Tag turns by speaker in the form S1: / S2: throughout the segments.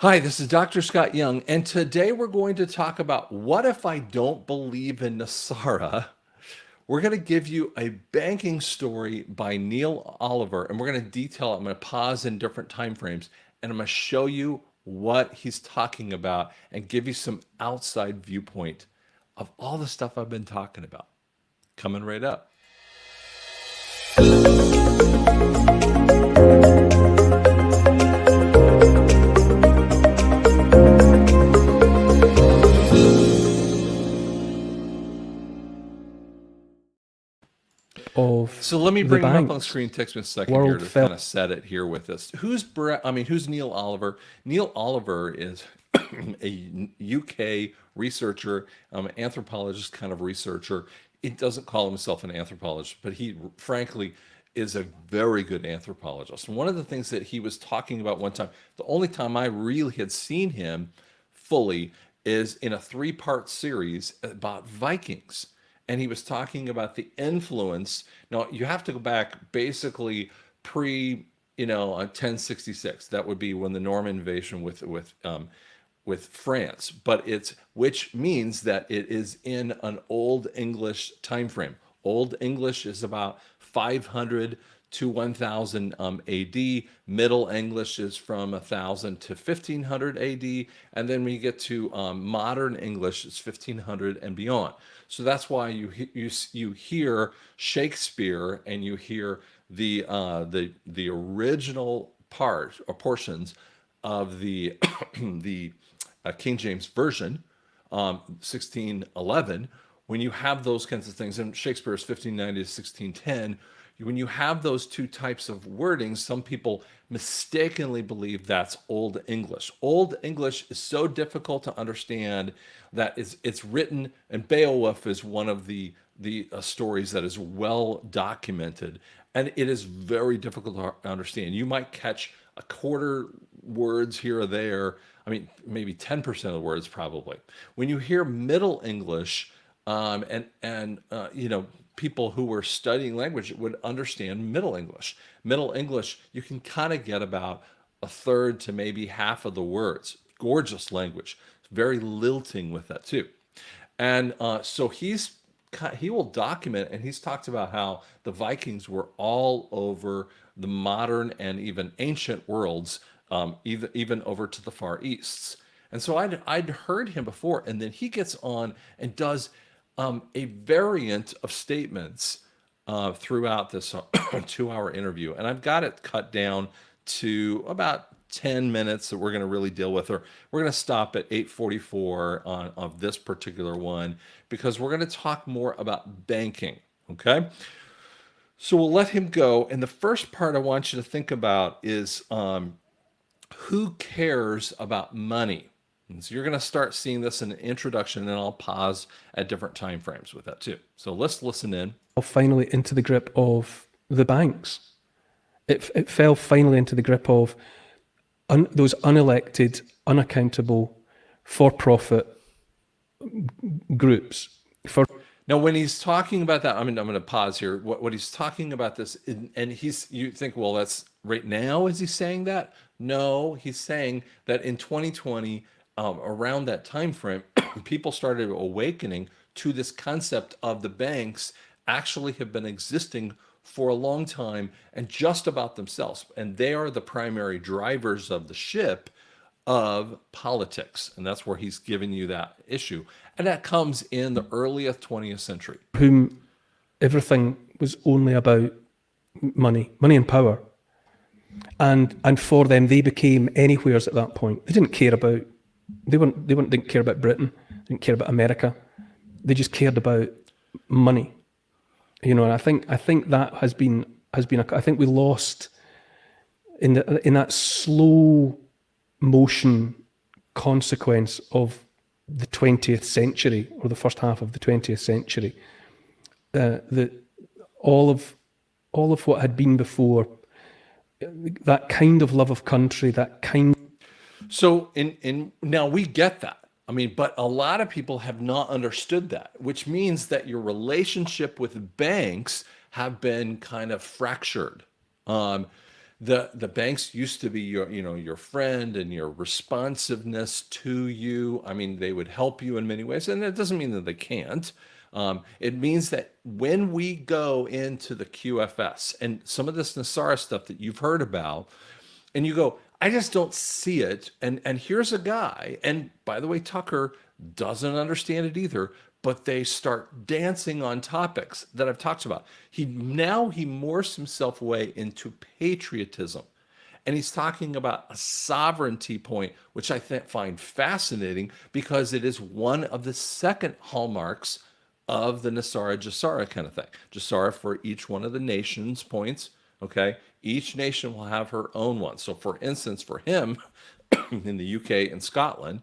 S1: Hi, this is Dr. Scott Young, and today we're going to talk about what if I don't believe in NESARA. We're going to give you a banking story by Neil Oliver, and we're going to detail it. I'm going to pause in different time frames, and I'm going to show you what he's talking about and give you some outside viewpoint of all the stuff I've been talking about. Coming right up.
S2: Of
S1: So let me
S2: the
S1: bring him up on the
S2: banks.
S1: screen. Takes me a second here
S2: World
S1: to
S2: fell.
S1: kind of set it here with this. Who's Neil Oliver? Neil Oliver is a UK researcher, anthropologist kind of researcher. He doesn't call himself an anthropologist, but he frankly is a very good anthropologist. And one of the things that he was talking about one time, the only time I really had seen him fully, is in a three-part series about Vikings, and he was talking about the influence. Now you have to go back basically pre, 1066. That would be when the Norman invasion with France, but it's which means that it is in an Old English time frame. Old English is about 500 to 1000 AD. Middle English is from 1000 to 1500 AD, and then when you get to modern English, it's 1500 and beyond. So that's why you hear Shakespeare and you hear the original part or portions of the the King James version, 1611. When you have those kinds of things, and Shakespeare is 1590 to 1610, when you have those two types of wordings, some people mistakenly believe that's Old English. Old English is so difficult to understand that it's written, and Beowulf is one of the stories that is well documented, and it is very difficult to understand. You might catch a quarter words here or there. I mean, maybe 10% of the words probably. When you hear Middle English, people who were studying language would understand Middle English. Middle English, you can kind of get about a third to maybe half of the words. Gorgeous language, very lilting with that too. And so he will document, and he's talked about how the Vikings were all over the modern and even ancient worlds, even over to the Far Easts. And so I'd heard him before, and then he gets on and does a variant of statements throughout this 2 hour interview. And I've got it cut down to about 10 minutes that we're going to really deal with, or we're going to stop at 8:44 of this particular one, because we're going to talk more about banking. Okay. So we'll let him go. And the first part I want you to think about is who cares about money? And so you're going to start seeing this in an introduction, and I'll pause at different time frames with that too. So let's listen in.
S2: Finally into the grip of the banks. It fell finally into the grip of those unelected, unaccountable, for-profit groups.
S1: Now, when he's talking about that, I'm going to pause here. What he's talking about this, and you think, well, that's right now. Is he saying that? No, he's saying that in 2020, around that time frame, people started awakening to this concept of the banks actually have been existing for a long time and just about themselves, and they are the primary drivers of the ship of politics. And that's where he's giving you that issue. And that comes in the earliest 20th century.
S2: Whom everything was only about money and power. And for them, they became anywheres at that point. They didn't care about, didn't care about Britain, didn't care about America. They just cared about money. And I think that has been I think we lost in that slow motion consequence of the 20th century, or the first half of the 20th century, that all of what had been before, that kind of love of country, that kind.
S1: So in now we get that. I mean, but a lot of people have not understood that, which means that your relationship with banks have been kind of fractured. the banks used to be your friend and your responsiveness to you. I mean, they would help you in many ways, and it doesn't mean that they can't. It means that when we go into the QFS and some of this NESARA stuff that you've heard about, and you go, I just don't see it. And here's a guy, and by the way, Tucker doesn't understand it either, but they start dancing on topics that I've talked about. He morphs himself away into patriotism. And he's talking about a sovereignty point, which I find fascinating because it is one of the second hallmarks of the NESARA JASARA kind of thing. JASARA for each one of the nations points. Okay, each nation will have her own one. So, for instance, for him in the UK and Scotland,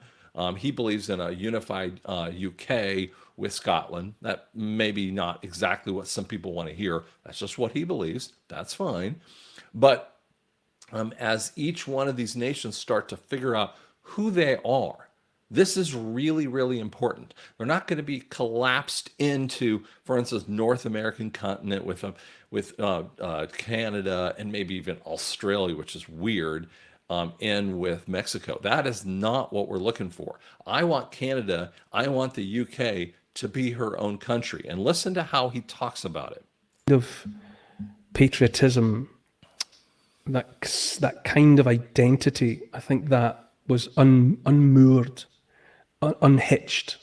S1: he believes in a unified UK with Scotland. That maybe not exactly what some people want to hear. That's just what he believes. That's fine. But as each one of these nations start to figure out who they are, this is really, really important. They're not going to be collapsed into, for instance, North American continent with Canada and maybe even Australia, which is weird, and with Mexico. That is not what we're looking for. I want Canada, I want the UK to be her own country. And listen to how he talks about it.
S2: Of patriotism, that kind of identity, I think that was unmoored, unhitched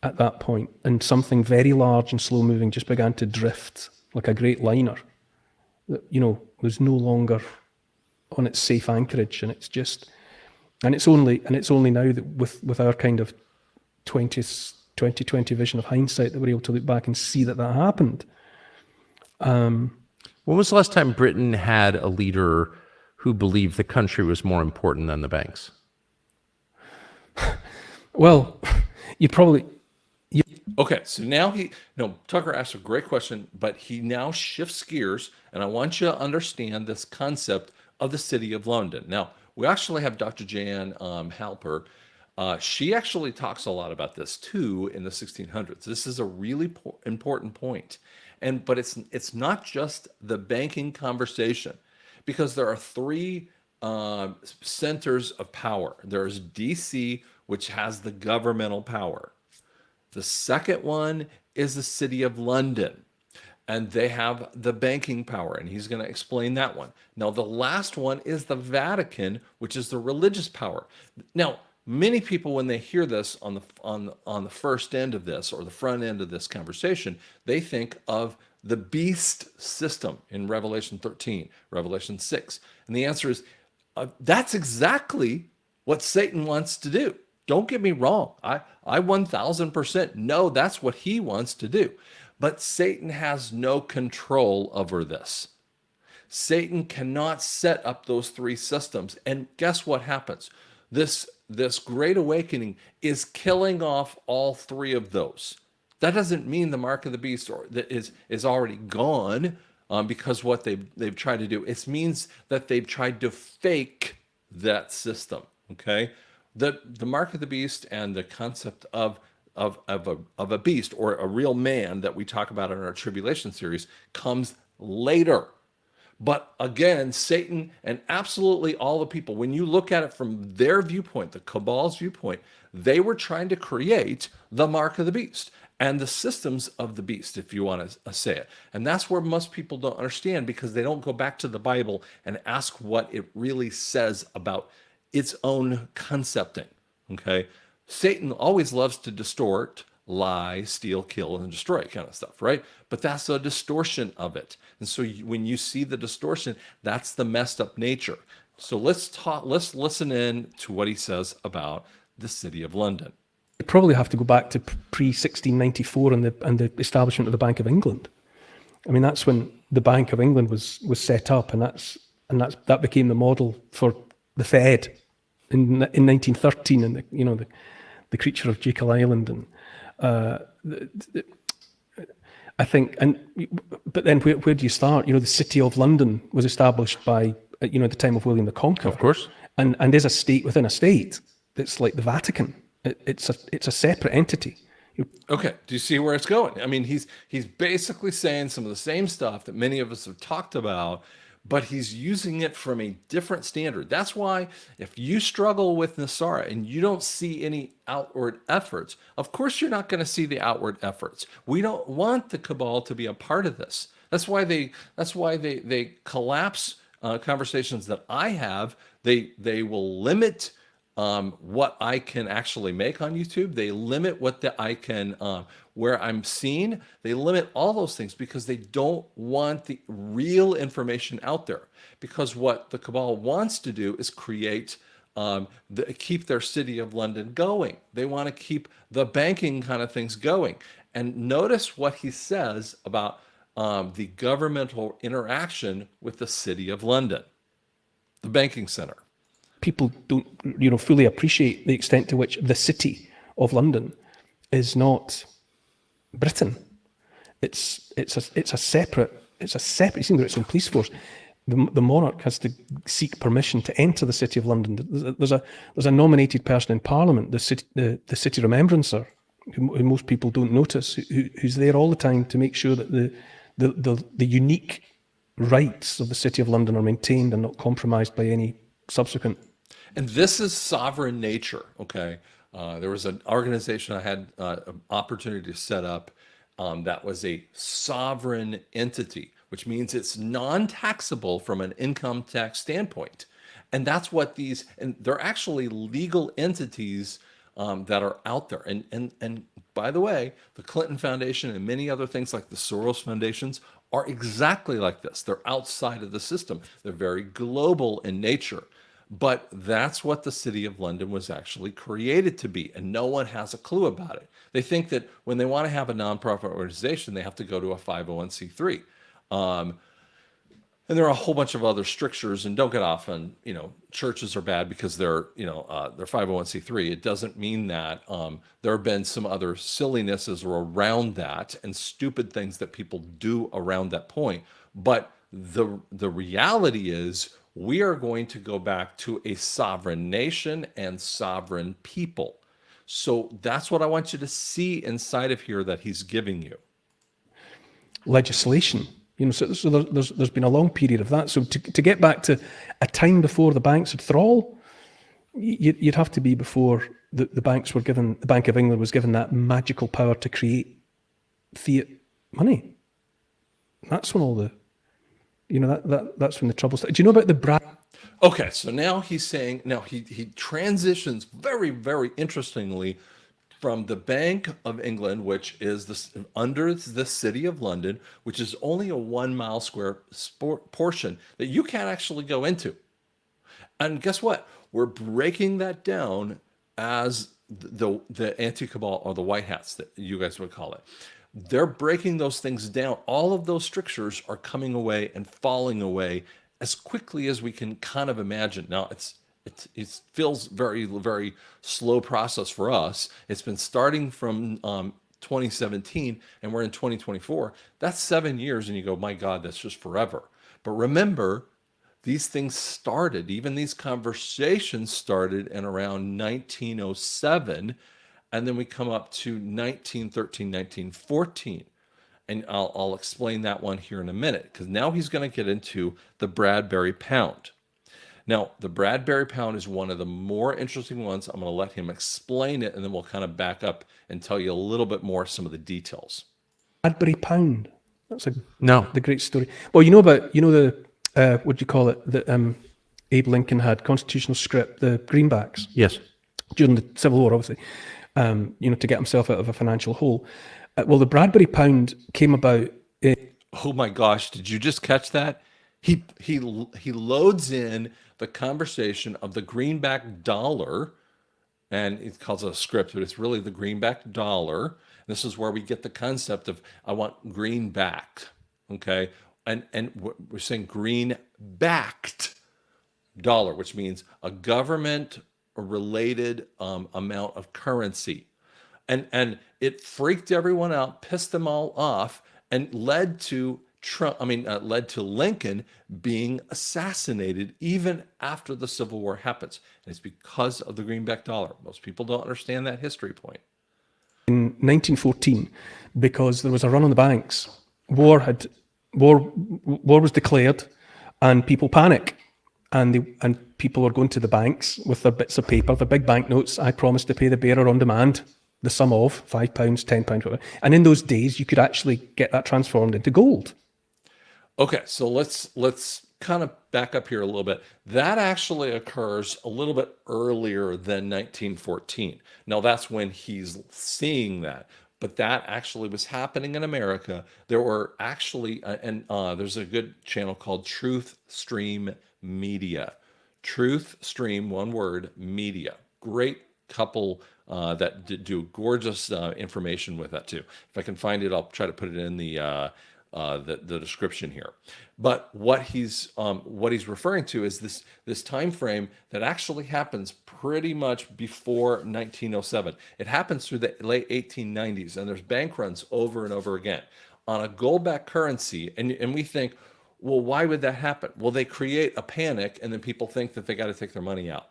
S2: at that point, and something very large and slow moving just began to drift like a great liner that, was no longer on its safe anchorage. And it's only now that with our kind of 2020 vision of hindsight that we're able to look back and see that happened.
S3: When was the last time Britain had a leader who believed the country was more important than the banks?
S2: Well,
S1: Okay, so now Tucker asked a great question, but he now shifts gears, and I want you to understand this concept of the City of London. Now, we actually have Dr. Jan Halper. She actually talks a lot about this too in the 1600s. This is a really important point. But it's not just the banking conversation, because there are three centers of power. There's DC, which has the governmental power. The second one is the City of London, and they have the banking power, and he's going to explain that one. Now, the last one is the Vatican, which is the religious power. Now, many people, when they hear this on the first end of this or the front end of this conversation, they think of the beast system in Revelation 13, Revelation 6. And the answer is, that's exactly what Satan wants to do. Don't get me wrong. I 1000% know that's what he wants to do. But Satan has no control over this. Satan cannot set up those three systems. And guess what happens? This great awakening is killing off all three of those. That doesn't mean the mark of the beast is already gone, because what they've tried to do. It means that they've tried to fake that system. Okay, the mark of the beast and the concept of a beast or a real man that we talk about in our tribulation series comes later. But again, Satan and absolutely all the people, when you look at it from their viewpoint, the cabal's viewpoint, they were trying to create the mark of the beast and the systems of the beast, if you want to say it. And that's where most people don't understand, because they don't go back to the Bible and ask what it really says about its own concepting. Okay? Satan always loves to distort, lie, steal, kill, and destroy kind of stuff, right? But that's a distortion of it. And so when you see the distortion, that's the messed up nature. So let's listen in to what he says about the City of London.
S2: You probably have to go back to pre-1694 and the establishment of the Bank of England. I mean, that's when the Bank of England was set up, and that became the model for the Fed in 1913, and the creature of Jekyll Island, and I think, but then where do you start? The City of London was established by at the time of William the Conqueror,
S3: of course,
S2: and is a state within a state. It's like the Vatican. It's a separate entity.
S1: Okay, do you see where it's going? I mean, he's basically saying some of the same stuff that many of us have talked about, but he's using it from a different standard. That's why if you struggle with NESARA and you don't see any outward efforts, of course you're not going to see the outward efforts. We don't want the cabal to be a part of this. That's why they collapse conversations that I have. They will limit what I can actually make on YouTube. They limit I can, where I'm seen. They limit all those things because they don't want the real information out there. Because what the cabal wants to do is create, keep their City of London going. They want to keep the banking kind of things going. And notice what he says about the governmental interaction with the City of London, the banking center.
S2: People don't, fully appreciate the extent to which the City of London is not Britain. It's a separate. It's even got its own police force. The monarch has to seek permission to enter the City of London. There's a nominated person in Parliament, the city remembrancer, who most people don't notice, who's there all the time to make sure that the unique rights of the City of London are maintained and not compromised by any subsequent.
S1: And this is sovereign nature, okay? There was an organization I had an opportunity to set up that was a sovereign entity, which means it's non-taxable from an income tax standpoint. And that's what and they're actually legal entities that are out there. And by the way, the Clinton Foundation and many other things like the Soros Foundations are exactly like this. They're outside of the system. They're very global in nature. But that's what the City of London was actually created to be, and no one has a clue about it. They think that when they want to have a nonprofit organization, they have to go to a 501c3. And there are a whole bunch of other strictures, and don't get off on, churches are bad because they're 501c3. It doesn't mean that. There have been some other sillinesses around that and stupid things that people do around that point. But the reality is we are going to go back to a sovereign nation and sovereign people. So that's what I want you to see inside of here that he's giving you.
S2: Legislation. So there's been a long period of that. So to get back to a time before the banks had thrall, you'd have to be before the banks were given, the Bank of England was given that magical power to create fiat money. That's when all the, that's when the trouble started. Do you know about the Bradbury?
S1: Okay, so now he's saying, he transitions very, very interestingly from the Bank of England, which is under the City of London, which is only a 1 mile square portion that you can't actually go into. And guess what? We're breaking that down as the anti-cabal, or the white hats that you guys would call it. They're breaking those things down. All of those strictures are coming away and falling away as quickly as we can kind of imagine. Now, it feels very, very slow process for us. It's been starting from 2017, and we're in 2024. That's 7 years, and you go, my God, that's just forever. But remember, these things started, even these conversations started in around 1907, and then we come up to 1913, 1914. And I'll explain that one here in a minute, because now he's going to get into the Bradbury Pound. Now, the Bradbury Pound is one of the more interesting ones. I'm going to let him explain it, and then we'll kind of back up and tell you a little bit more some of the details.
S2: Bradbury Pound. That's the great story. Well, the what do you call it? That Abe Lincoln had constitutional script, the greenbacks.
S3: Yes.
S2: During the Civil War, obviously, to get himself out of a financial hole. Well, the Bradbury Pound came about.
S1: Oh my gosh! Did you just catch that? He loads in the conversation of the greenback dollar, and it calls it a script, but it's really the greenback dollar. This is where we get the concept of I want greenbacked, okay? And we're saying green-backed dollar, which means a government-related amount of currency. And it freaked everyone out, pissed them all off, and led to Lincoln being assassinated even after the Civil War happens. And it's because of the greenback dollar. Most people don't understand that history point.
S2: In 1914, because there was a run on the banks, war was declared, and people panic. And people are going to the banks with their bits of paper, the big banknotes. I promise to pay the bearer on demand, the sum of £5, £10, whatever. And in those days, you could actually get that transformed into gold.
S1: Okay, so let's kind of back up here a little bit. That actually occurs a little bit earlier than 1914. Now that's when he's seeing that, but that actually was happening in America. There were actually, there's a good channel called Truth Stream Media. Truth Stream, one word, media. Great couple that do gorgeous information with that too. If I can find it, I'll try to put it in the description here. But what he's referring to is this time frame that actually happens pretty much before 1907. It happens through the late 1890s, and there's bank runs over and over again on a gold-backed currency. And we think, well, why would that happen? Well, they create a panic, and then people think that they got to take their money out.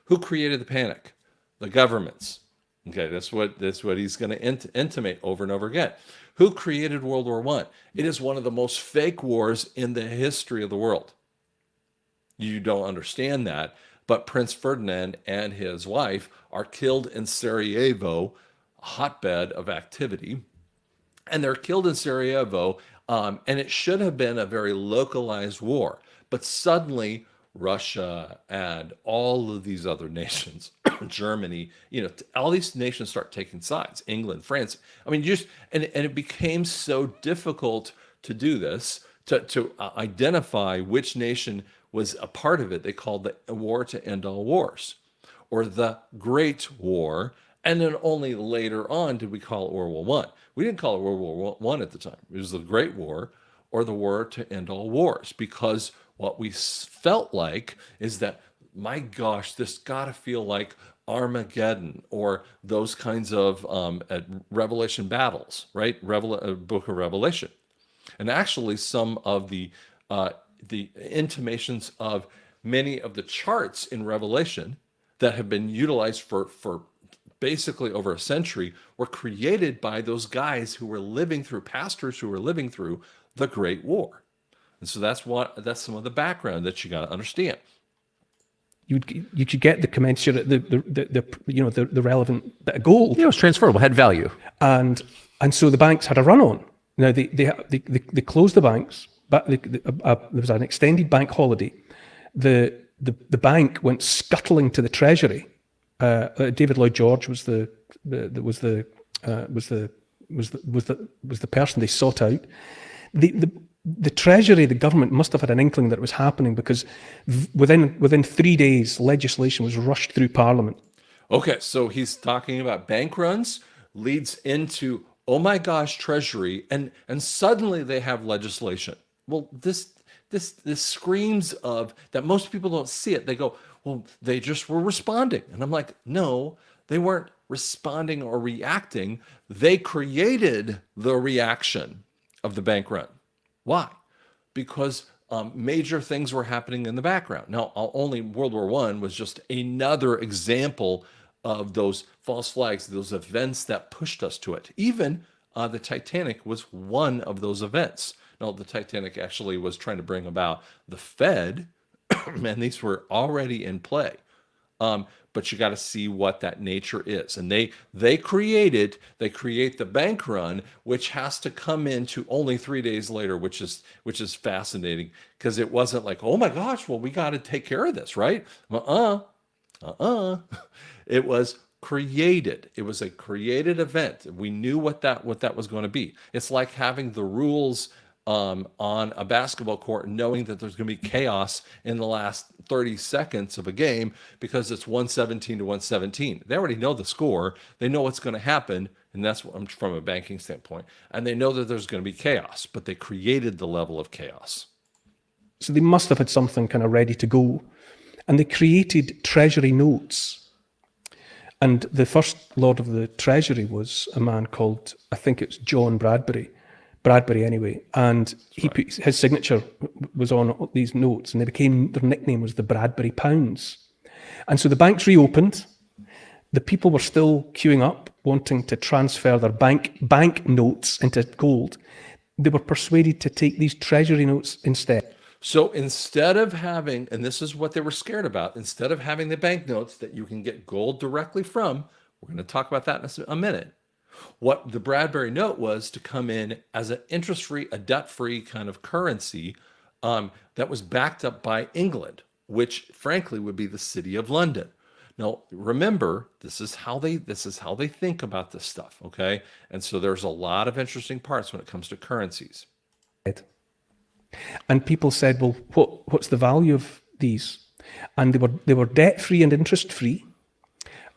S1: Who created the panic? The governments. Okay, that's what he's going to intimate over and over again. Who created World War I? It is one of the most fake wars in the history of the world. You don't understand that, but Prince Ferdinand and his wife are killed in Sarajevo, a hotbed of activity, and they're killed in Sarajevo, and it should have been a very localized war, but suddenly Russia and all of these other nations, Germany, all these nations start taking sides. England, France. I mean, and it became so difficult to do this, to identify which nation was a part of it. They called the war to end all wars, or the Great War. And then only later on did we call it World War I. We didn't call it World War I at the time. It was the Great War, or the war to end all wars, because what we felt like is that, my gosh, this got to feel like Armageddon or those kinds of Revelation battles, right? Book of Revelation. And actually some of the intimations of many of the charts in Revelation that have been utilized for basically over a century were created by those guys who were living through, pastors who were living through the Great War. And so that's some of the background that you got to understand.
S2: You could get the commensurate, the relevant bit of gold.
S3: Yeah, it was transferable, had value.
S2: And so the banks had a run on. Now they closed the banks, but there was an extended bank holiday. The bank went scuttling to the Treasury. David Lloyd George was the person they sought out. The Treasury, the government, must have had an inkling that it was happening, because within 3 days, legislation was rushed through Parliament.
S1: Okay, so he's talking about bank runs, leads into, oh my gosh, Treasury, and suddenly they have legislation. Well, this screams of that. Most people don't see it. They go, well, they just were responding. And I'm like, no, they weren't responding or reacting. They created the reaction of the bank run. Why? Because major things were happening in the background. Now, only World War I was just another example of those false flags, those events that pushed us to it. Even the Titanic was one of those events. Now, the Titanic actually was trying to bring about the Fed, and these were already in play. But you got to see what that nature is. And they create the bank run, which has to come into only 3 days later, which is fascinating, because it wasn't like, oh my gosh, well, we got to take care of this, right? It was created. It was a created event. We knew what that was going to be. It's like having the rules on a basketball court, knowing that there's going to be chaos in the last 30 seconds of a game because it's 117 to 117. They already know the score. They know what's going to happen, and that's from a banking standpoint. And they know that there's going to be chaos, but they created the level of chaos.
S2: So they must have had something kind of ready to go. And they created treasury notes. And the first Lord of the Treasury was a man called, I think it's John Bradbury anyway, and he put his signature was on these notes, and their nickname was the Bradbury Pounds. And so the banks reopened. The people were still queuing up, wanting to transfer their bank notes into gold. They were persuaded to take these treasury notes instead.
S1: So instead of having, and this is what they were scared about, instead of having the banknotes that you can get gold directly from, we're going to talk about that in a minute. What the Bradbury note was to come in as an interest-free, a debt-free kind of currency that was backed up by England, which frankly would be the City of London. Now, remember, this is how they think about this stuff, okay? And so there's a lot of interesting parts when it comes to currencies.
S2: And people said, well, what's the value of these? And they were debt-free and interest-free,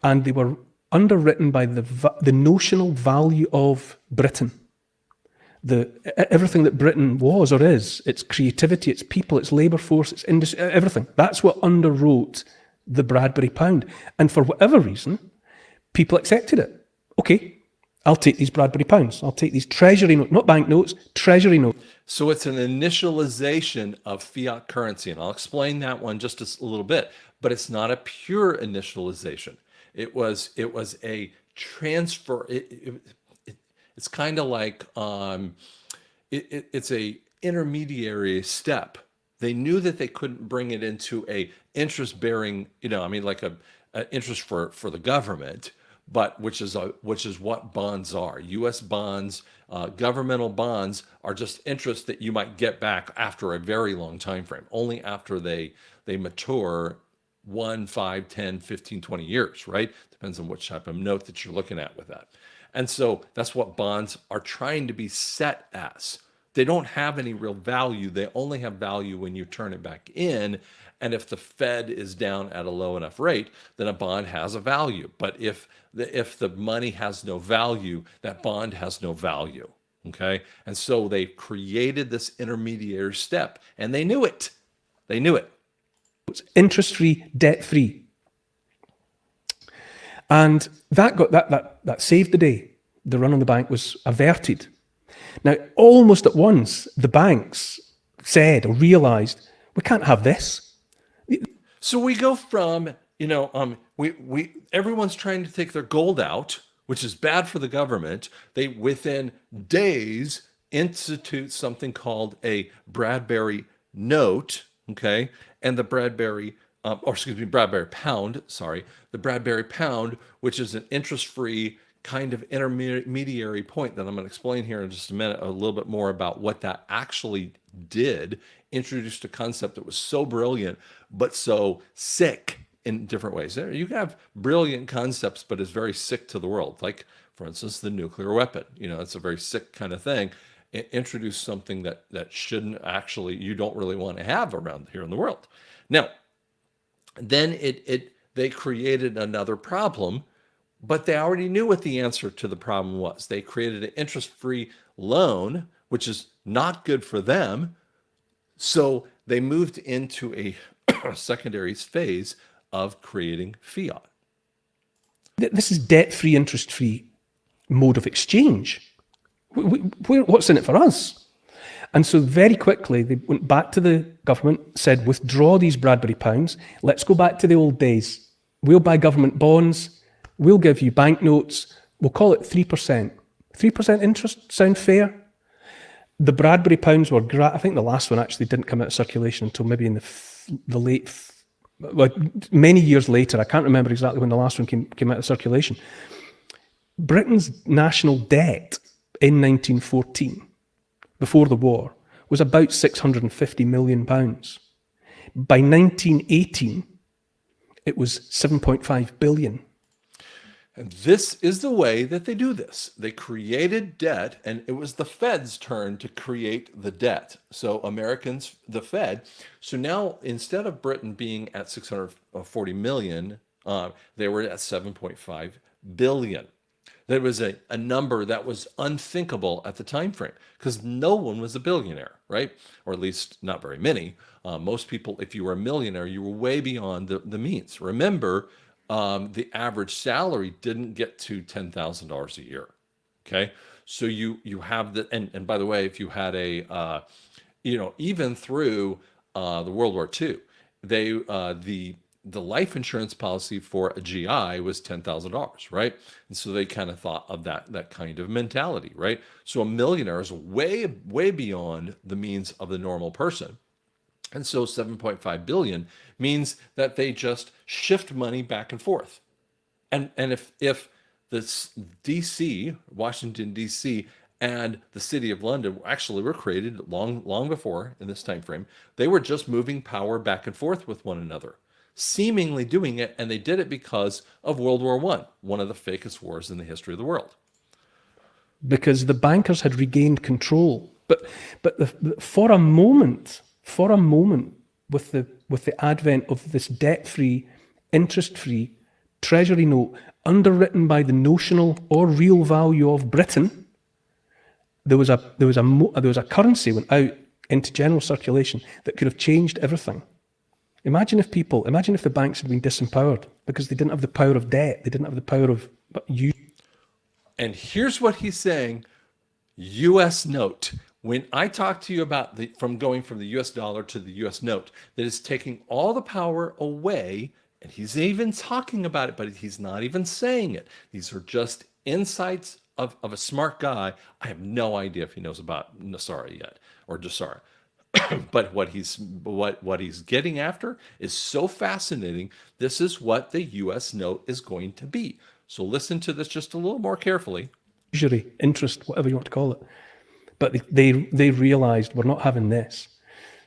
S2: and they were underwritten by the notional value of Britain. Everything that Britain was or is, its creativity, its people, its labour force, its industry, everything. That's what underwrote the Bradbury Pound. And for whatever reason, people accepted it. Okay, I'll take these Bradbury Pounds. I'll take these treasury notes, not banknotes, treasury notes.
S1: So it's an initialization of fiat currency, and I'll explain that one just a little bit, but it's not a pure initialization. It was a transfer. It's kind of like it's a intermediary step. They knew that they couldn't bring it into a interest-bearing, like a interest for the government, but which is what bonds are. U.S. bonds, governmental bonds are just interest that you might get back after a very long time frame, only after they mature 1, 5, 10, 15, 20 years, right? Depends on which type of note that you're looking at with that. And so that's what bonds are trying to be set as. They don't have any real value. They only have value when you turn it back in. And if the Fed is down at a low enough rate, then a bond has a value. But if the money has no value, that bond has no value. Okay? And so they created this intermediary step, and they knew it. They knew it.
S2: It's interest-free, debt-free. And that saved the day. The run on the bank was averted. Now, almost at once, the banks said or realized, we can't have this.
S1: So we go from, everyone's trying to take their gold out, which is bad for the government. They, within days, institute something called a Bradbury note, okay? And the Bradbury Pound, the Bradbury Pound, which is an interest-free kind of intermediary point that I'm going to explain here in just a minute, a little bit more about what that actually did, introduced a concept that was so brilliant, but so sick in different ways. You can have brilliant concepts, but it's very sick to the world. Like, for instance, the nuclear weapon, it's a very sick kind of thing. It introduced something that shouldn't actually, you don't really want to have around here in the world. Now, then they created another problem, but they already knew what the answer to the problem was. They created an interest-free loan, which is not good for them. So they moved into a secondary phase of creating fiat.
S2: This is debt-free, interest-free mode of exchange. What's in it for us? And so very quickly, they went back to the government, said, withdraw these Bradbury Pounds. Let's go back to the old days. We'll buy government bonds. We'll give you banknotes. We'll call it 3%. 3% interest, sound fair? The Bradbury Pounds were, I think the last one actually didn't come out of circulation until maybe in the late, many years later. I can't remember exactly when the last one came out of circulation. Britain's national debt in 1914, before the war, was about 650 million pounds. By 1918, it was 7.5 billion.
S1: And this is the way that they do this. They created debt, and it was the Fed's turn to create the debt. So Americans, the Fed. So now, instead of Britain being at 640 million, they were at 7.5 billion. There was a number that was unthinkable at the time frame because no one was a billionaire, right? Or at least not very many. Most people, if you were a millionaire, you were way beyond the means. Remember, the average salary didn't get to $10,000 a year. Okay, so you have the and by the way, if you had a even through the World War II, the life insurance policy for a GI was $10,000, right? And so they kind of thought of that kind of mentality, right? So a millionaire is way beyond the means of the normal person. And so 7.5 billion means that they just shift money back and forth. And if this DC, Washington DC, and the city of London actually were created long before in this time frame, they were just moving power back and forth with one another, seemingly doing it, and they did it because of World War one of the fakest wars in the history of the world.
S2: Because the bankers had regained control. For a moment, with the advent of this debt-free, interest-free treasury note underwritten by the notional or real value of Britain, there was a currency went out into general circulation that could have changed everything. Imagine if the banks had been disempowered because they didn't have the power of debt, they didn't have the power of use.
S1: And here's what he's saying: U.S. note. When I talk to you about from going from the U.S. dollar to the U.S. note, that is taking all the power away, and he's even talking about it, but he's not even saying it. These are just insights of a smart guy. I have no idea if he knows about NESARA yet, or NESARA. But what he's getting after is so fascinating. This is what the U.S. note is going to be. So listen to this just a little more carefully.
S2: Usury, interest, whatever you want to call it. But they realised we're not having this.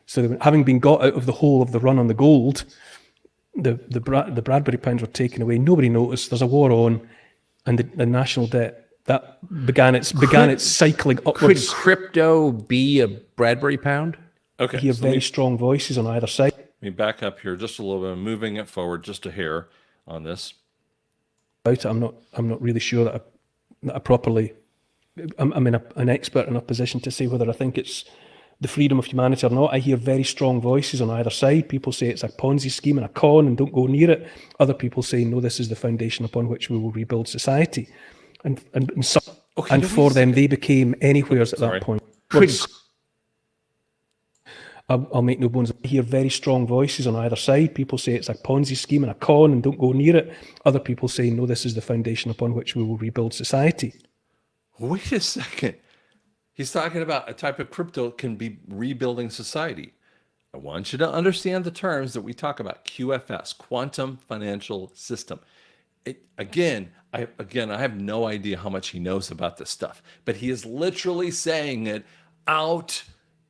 S2: So having been got out of the hole of the run on the gold, the Bradbury Pounds were taken away. Nobody noticed. There's a war on, and the national debt that began its cycling upwards.
S3: Could crypto be a Bradbury Pound?
S1: Okay.
S2: I hear very strong voices on either side.
S1: Let me back up here just a little bit, moving it forward just a hair on this.
S2: I'm not really sure that I properly. I'm in an expert in a position to say whether I think it's the freedom of humanity or not. I hear very strong voices on either side. People say it's a Ponzi scheme and a con and don't go near it. Other people say, no, this is the foundation upon which we will rebuild society. And for them, they became anywheres at that point. I'll make no bones. I hear very strong voices on either side. People say it's a Ponzi scheme and a con and don't go near it. Other people say, no, this is the foundation upon which we will rebuild society.
S1: Wait a second. He's talking about a type of crypto that can be rebuilding society. I want you to understand the terms that we talk about. QFS, Quantum Financial System. I have no idea how much he knows about this stuff, but he is literally saying it out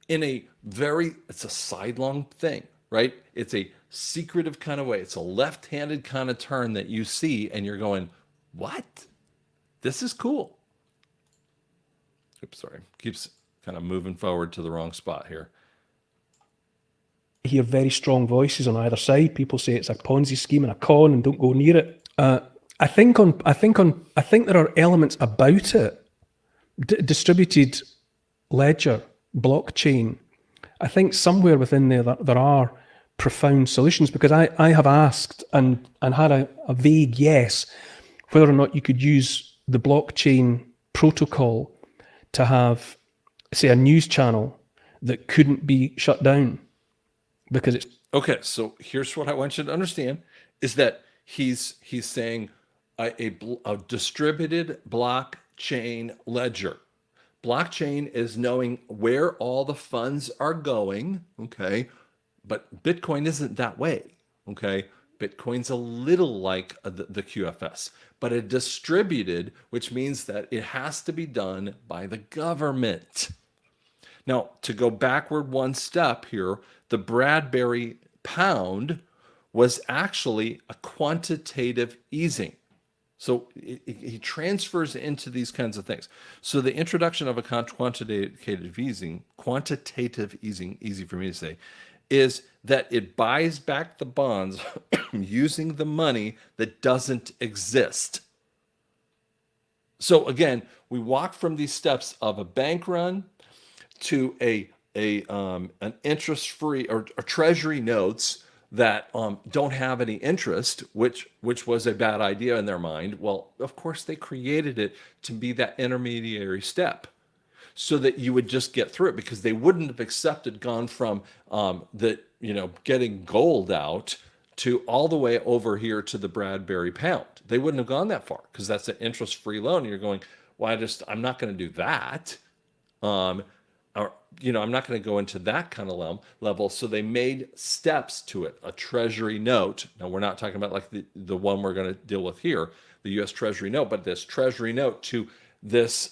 S1: in it's a sidelong thing, right? It's a secretive kind of way. It's a left-handed kind of turn that you see and you're going, what? This is cool. Oops, sorry. Keeps kind of moving forward to the wrong spot here.
S2: I hear very strong voices on either side. People say it's a Ponzi scheme and a con and don't go near it. I think there are elements about it. Distributed ledger, blockchain. I think somewhere within there are profound solutions, because I have asked and had a vague yes whether or not you could use the blockchain protocol to have, say, a news channel that couldn't be shut down because it's
S1: okay. So here's what I want you to understand: is that he's saying a distributed blockchain ledger. Blockchain is knowing where all the funds are going. Okay, but Bitcoin isn't that way. Okay, Bitcoin's a little like the QFS, but a distributed, which means that it has to be done by the government. Now, to go backward one step here, the Bradbury Pound was actually a quantitative easing. So he transfers into these kinds of things. So the introduction of a quantitative easing, easy for me to say, is that it buys back the bonds using the money that doesn't exist. So again, we walk from these steps of a bank run to an interest-free or treasury notes that don't have any interest, which was a bad idea in their mind. Well, of course, they created it to be that intermediary step so that you would just get through it, because they wouldn't have gone from getting gold out to all the way over here to the Bradbury Pound. They wouldn't have gone that far, because that's an interest-free loan. And you're going, well, I'm not going to do that. I'm not going to go into that kind of level. So they made steps to it. A treasury note. Now we're not talking about like the one we're going to deal with here, the U.S. Treasury note, but this treasury note to this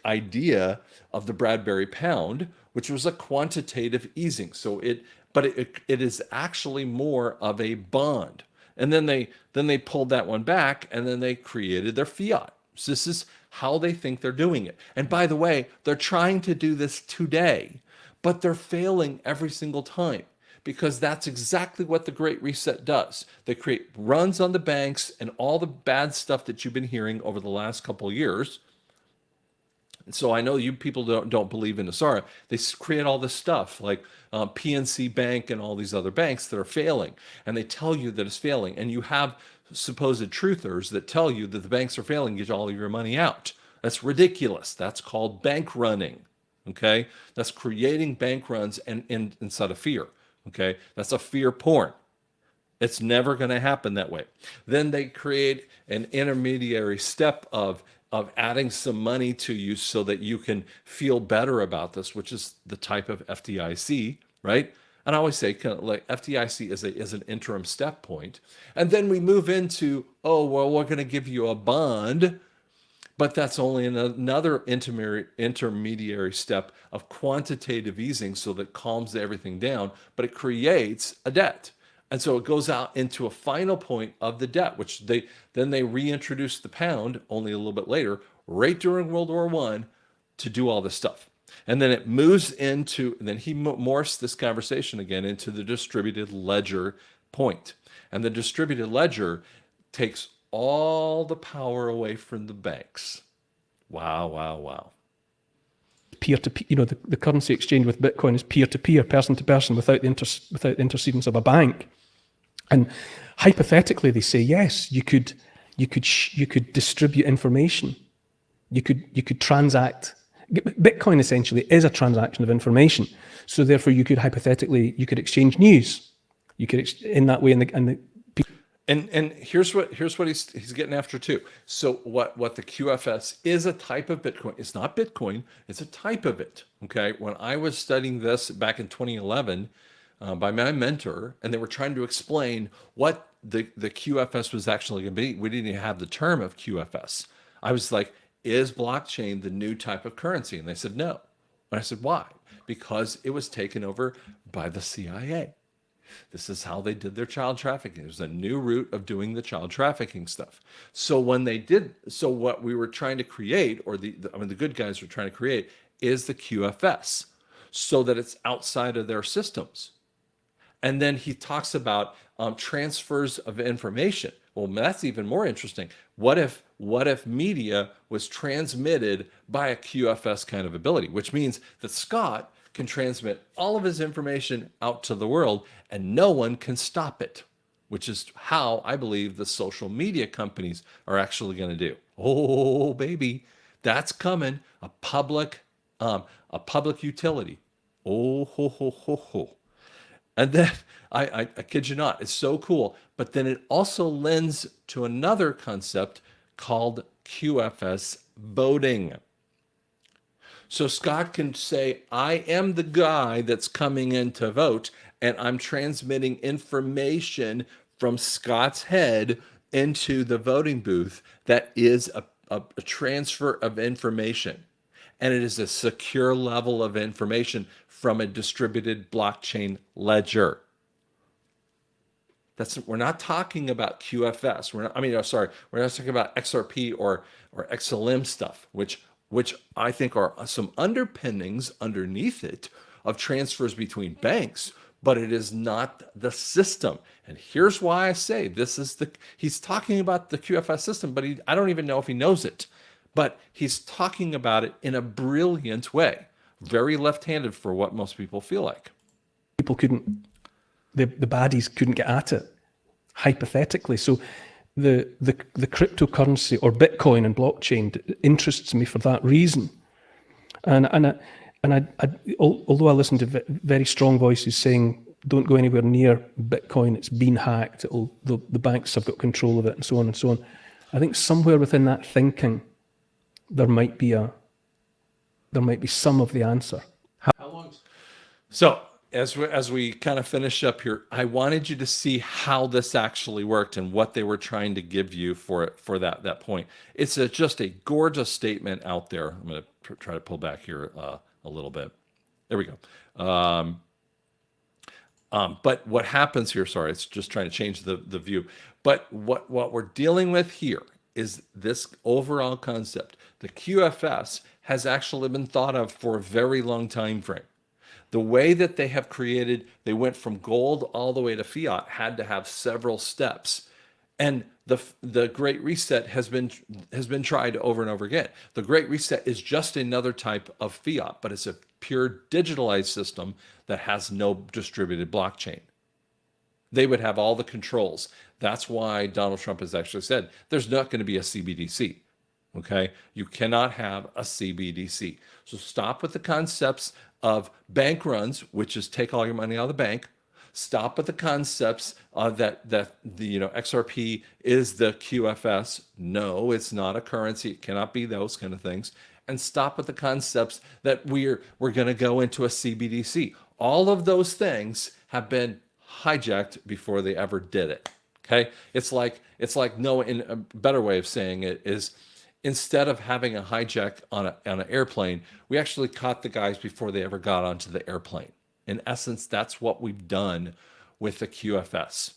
S1: idea of the Bradbury Pound, which was a quantitative easing. So it is actually more of a bond. And then they pulled that one back, and then they created their fiat. So this is how they think they're doing it. And by the way, they're trying to do this today, but they're failing every single time, because that's exactly what the Great Reset does. They create runs on the banks and all the bad stuff that you've been hearing over the last couple of years. And so I know you people don't believe in NESARA. They create all this stuff like PNC Bank and all these other banks that are failing, and they tell you that it's failing. And you have supposed truthers that tell you that the banks are failing, get all of your money out. That's ridiculous. That's called bank running. Okay, that's creating bank runs and inside of fear. Okay, that's a fear porn. It's never going to happen that way. Then they create an intermediary step of adding some money to you so that you can feel better about this, which is the type of FDIC, right? And I always say, kind of like FDIC is an interim step point. And then we move into, oh, well, we're going to give you a bond, but that's only another intermediary step of quantitative easing, so that calms everything down, but it creates a debt. And so it goes out into a final point of the debt, which they reintroduced the pound only a little bit later, right during World War I, to do all this stuff. And then it moves into, and then he morphs this conversation again into the distributed ledger point. And the distributed ledger takes all the power away from the banks. Wow, wow, wow.
S2: Peer-to-peer, the currency exchange with Bitcoin is peer-to-peer, person-to-person, without the intercedence of a bank. And hypothetically, they say, yes, you could distribute information. You could transact. Bitcoin essentially is a transaction of information. So therefore, you could exchange news. You could in that way,
S1: And here's what he's getting after too. So what the QFS is a type of Bitcoin. It's not Bitcoin. It's a type of it. Okay. When I was studying this back in 2011 by my mentor, and they were trying to explain what the QFS was actually going to be, we didn't even have the term of QFS. I was like, is blockchain the new type of currency? And they said no. And I said, why? Because it was taken over by the CIA. This is how they did their child trafficking. It was a new route of doing the child trafficking stuff. So when they did, so what we were trying to create, or the good guys were trying to create, is the QFS, so that it's outside of their systems. And then he talks about transfers of information. Well, that's even more interesting. What if media was transmitted by a QFS kind of ability, which means that Scott can transmit all of his information out to the world and no one can stop it, which is how I believe the social media companies are actually going to do. Oh, baby, that's coming. A public utility. Oh, ho, ho, ho, ho. And then, I kid you not, it's so cool. But then it also lends to another concept called QFS voting. So Scott can say, I am the guy that's coming in to vote, and I'm transmitting information from Scott's head into the voting booth that is a transfer of information. And it is a secure level of information from a distributed blockchain ledger. We're not talking about QFS. We're not talking about XRP or XLM stuff, which I think are some underpinnings underneath it of transfers between banks, but it is not the system. And here's why I say he's talking about the QFS system, but I don't even know if he knows it, but he's talking about it in a brilliant way, very left-handed for what most people feel like.
S2: People the baddies couldn't get at it, hypothetically. So the cryptocurrency or Bitcoin and blockchain interests me for that reason. And although I listen to very strong voices saying don't go anywhere near Bitcoin, it's been hacked, the banks have got control of it, and so on and so on. I think somewhere within that thinking there might be some of the answer.
S1: So as we kind of finish up here, I wanted you to see how this actually worked and what they were trying to give you for that point. It's just a gorgeous statement out there. I'm going to try to pull back here a little bit. There we go. But what happens here? Sorry, it's just trying to change the view. But what we're dealing with here is this overall concept. The QFS has actually been thought of for a very long time frame. The way that they have created, they went from gold all the way to fiat, had to have several steps. And the Great Reset has been tried over and over again. The Great Reset is just another type of fiat, but it's a pure digitalized system that has no distributed blockchain. They would have all the controls. That's why Donald Trump has actually said there's not going to be a CBDC. Okay, you cannot have a CBDC. So stop with the concepts of bank runs, which is take all your money out of the bank. Stop with the concepts that the XRP is the QFS. No, it's not a currency. It cannot be those kind of things. And stop with the concepts that we're going to go into a CBDC. All of those things have been hijacked before they ever did it. Okay, it's like no. In a better way of saying it is, instead of having a hijack on an airplane, we actually caught the guys before they ever got onto the airplane. In essence, that's what we've done with the QFS.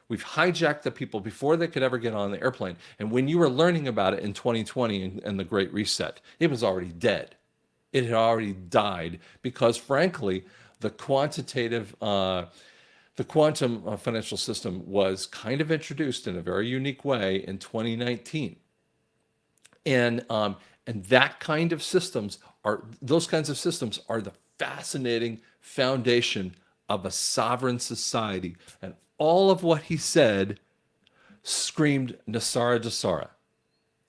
S1: We've hijacked the people before they could ever get on the airplane. And when you were learning about it in 2020 and the Great Reset, it was already dead. It had already died because, frankly, the quantum financial system was kind of introduced in a very unique way in 2019. And that kind of systems those kinds of systems are the fascinating foundation of a sovereign society. And all of what he said screamed NESARA.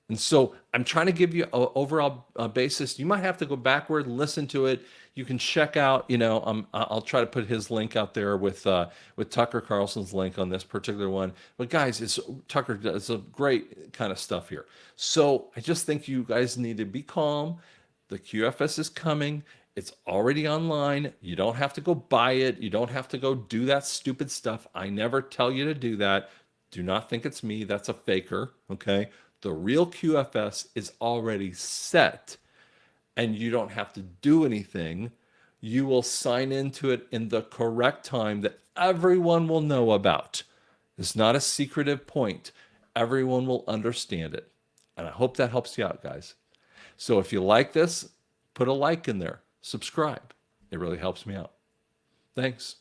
S1: And so I'm trying to give you an overall basis. You might have to go backward and listen to it. You can check out, I'll try to put his link out there with Tucker Carlson's link on this particular one. But guys, Tucker does a great kind of stuff here. So I just think you guys need to be calm. The QFS is coming. It's already online. You don't have to go buy it. You don't have to go do that stupid stuff. I never tell you to do that. Do not think it's me. That's a faker. Okay. The real QFS is already set and you don't have to do anything. You will sign into it in the correct time that everyone will know about. It's not a secretive point. Everyone will understand it. And I hope that helps you out, guys. So if you like this, put a like in there. Subscribe. It really helps me out. Thanks.